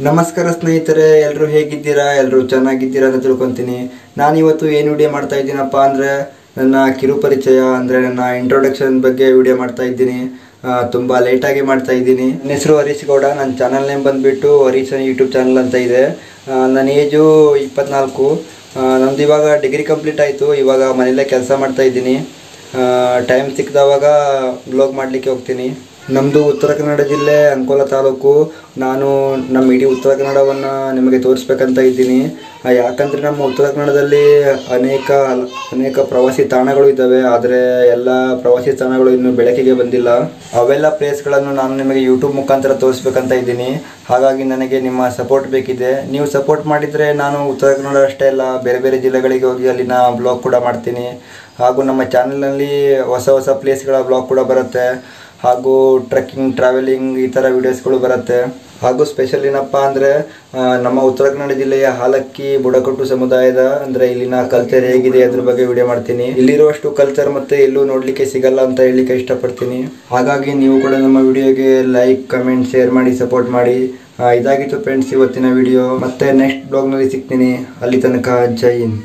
ನಮಸ್ಕಾರ ಸ್ನೇಹಿತರೆ, ಎಲ್ಲರೂ ಹೇಗಿದ್ದೀರಾ? ಎಲ್ಲರೂ ಚೆನ್ನಾಗಿದ್ದೀರಾ ಅಂತ ತಿಳ್ಕೊತೀನಿ. ನಾನಿವತ್ತು ಏನು ವಿಡಿಯೋ ಮಾಡ್ತಾ ಇದ್ದೀನಪ್ಪ ಅಂದರೆ ನನ್ನ ಕಿರು ಪರಿಚಯ ಅಂದರೆ ನನ್ನ ಇಂಟ್ರೊಡಕ್ಷನ್ ಬಗ್ಗೆ ವಿಡಿಯೋ ಮಾಡ್ತಾ ಇದ್ದೀನಿ. ತುಂಬ ಲೇಟಾಗಿ ಮಾಡ್ತಾ ಇದ್ದೀನಿ. ನನ್ನ ಹೆಸರು ಹರೀಶ್ ಗೌಡ. ನನ್ನ ಚಾನಲ್ ನೇಮ್ ಬಂದುಬಿಟ್ಟು ಹರೀಶ್ ಯೂಟ್ಯೂಬ್ ಚಾನಲ್ ಅಂತ ಇದೆ. ನನ್ನ ಏಜು 24. ನಮ್ದು ಇವಾಗ ಡಿಗ್ರಿ ಕಂಪ್ಲೀಟ್ ಆಯಿತು. ಇವಾಗ ಮನೆಯಲ್ಲೇ ಕೆಲಸ ಮಾಡ್ತಾ ಇದ್ದೀನಿ. ಟೈಮ್ ಸಿಕ್ಕಿದವಾಗ ಬ್ಲಾಗ್ ಮಾಡಲಿಕ್ಕೆ ಹೋಗ್ತೀನಿ. ನಮ್ಮದು ಉತ್ತರ ಕನ್ನಡ ಜಿಲ್ಲೆ ಅಂಕೋಲಾ ತಾಲೂಕು. ನಾನು ನಮ್ಮ ಇಡೀ ಉತ್ತರ ಕನ್ನಡವನ್ನು ನಿಮಗೆ ತೋರಿಸ್ಬೇಕಂತ ಇದ್ದೀನಿ. ಯಾಕಂದರೆ ನಮ್ಮ ಉತ್ತರ ಕನ್ನಡದಲ್ಲಿ ಅನೇಕ ಪ್ರವಾಸಿ ತಾಣಗಳು ಇದ್ದಾವೆ. ಆದರೆ ಎಲ್ಲ ಪ್ರವಾಸಿ ತಾಣಗಳು ಇನ್ನೂ ಬೆಳಕಿಗೆ ಬಂದಿಲ್ಲ. ಅವೆಲ್ಲ ಪ್ಲೇಸ್ಗಳನ್ನು ನಾನು ನಿಮಗೆ ಯೂಟ್ಯೂಬ್ ಮುಖಾಂತರ ತೋರಿಸ್ಬೇಕಂತ ಇದ್ದೀನಿ. ಹಾಗಾಗಿ ನನಗೆ ನಿಮ್ಮ ಸಪೋರ್ಟ್ ಬೇಕಿದೆ. ನೀವು ಸಪೋರ್ಟ್ ಮಾಡಿದರೆ ನಾನು ಉತ್ತರ ಕನ್ನಡ ಅಷ್ಟೇ ಅಲ್ಲ, ಬೇರೆ ಬೇರೆ ಜಿಲ್ಲೆಗಳಿಗೆ ಹೋಗಿ ಅಲ್ಲಿನ ಬ್ಲಾಗ್ ಕೂಡ ಮಾಡ್ತೀನಿ. ಹಾಗೂ ನಮ್ಮ ಚಾನಲ್ನಲ್ಲಿ ಹೊಸ ಹೊಸ ಪ್ಲೇಸ್ಗಳ ಬ್ಲಾಗ್ ಕೂಡ ಬರುತ್ತೆ. ಹಾಗೂ ಟ್ರೆಕ್ಕಿಂಗ್, ಟ್ರಾವೆಲಿಂಗ್ ಈ ಥರ ವೀಡಿಯೋಸ್ಗಳು ಬರುತ್ತೆ. ಹಾಗೂ ಸ್ಪೆಷಲ್ ಏನಪ್ಪ ಅಂದರೆ ನಮ್ಮ ಉತ್ತರ ಕನ್ನಡ ಜಿಲ್ಲೆಯ ಹಾಲಕ್ಕಿ ಬುಡಕಟ್ಟು ಸಮುದಾಯದ ಅಂದರೆ ಇಲ್ಲಿನ ಕಲ್ಚರ್ ಹೇಗಿದೆ ಅದ್ರ ಬಗ್ಗೆ ವಿಡಿಯೋ ಮಾಡ್ತೀನಿ. ಇಲ್ಲಿರುವಷ್ಟು ಕಲ್ಚರ್ ಮತ್ತೆ ಎಲ್ಲೂ ನೋಡಲಿಕ್ಕೆ ಸಿಗಲ್ಲ ಅಂತ ಹೇಳಲಿಕ್ಕೆ ಇಷ್ಟಪಡ್ತೀನಿ. ಹಾಗಾಗಿ ನೀವು ಕೂಡ ನಮ್ಮ ವಿಡಿಯೋಗೆ ಲೈಕ್, ಕಮೆಂಟ್, ಶೇರ್ ಮಾಡಿ, ಸಪೋರ್ಟ್ ಮಾಡಿ. ಇದಾಗಿತ್ತು ಫ್ರೆಂಡ್ಸ್ ಇವತ್ತಿನ ವಿಡಿಯೋ. ಮತ್ತೆ ನೆಕ್ಸ್ಟ್ ಬ್ಲಾಗ್ನಲ್ಲಿ ಸಿಗ್ತೀನಿ. ಅಲ್ಲಿ ತನಕ ಜೈ ಹಿಂದ್.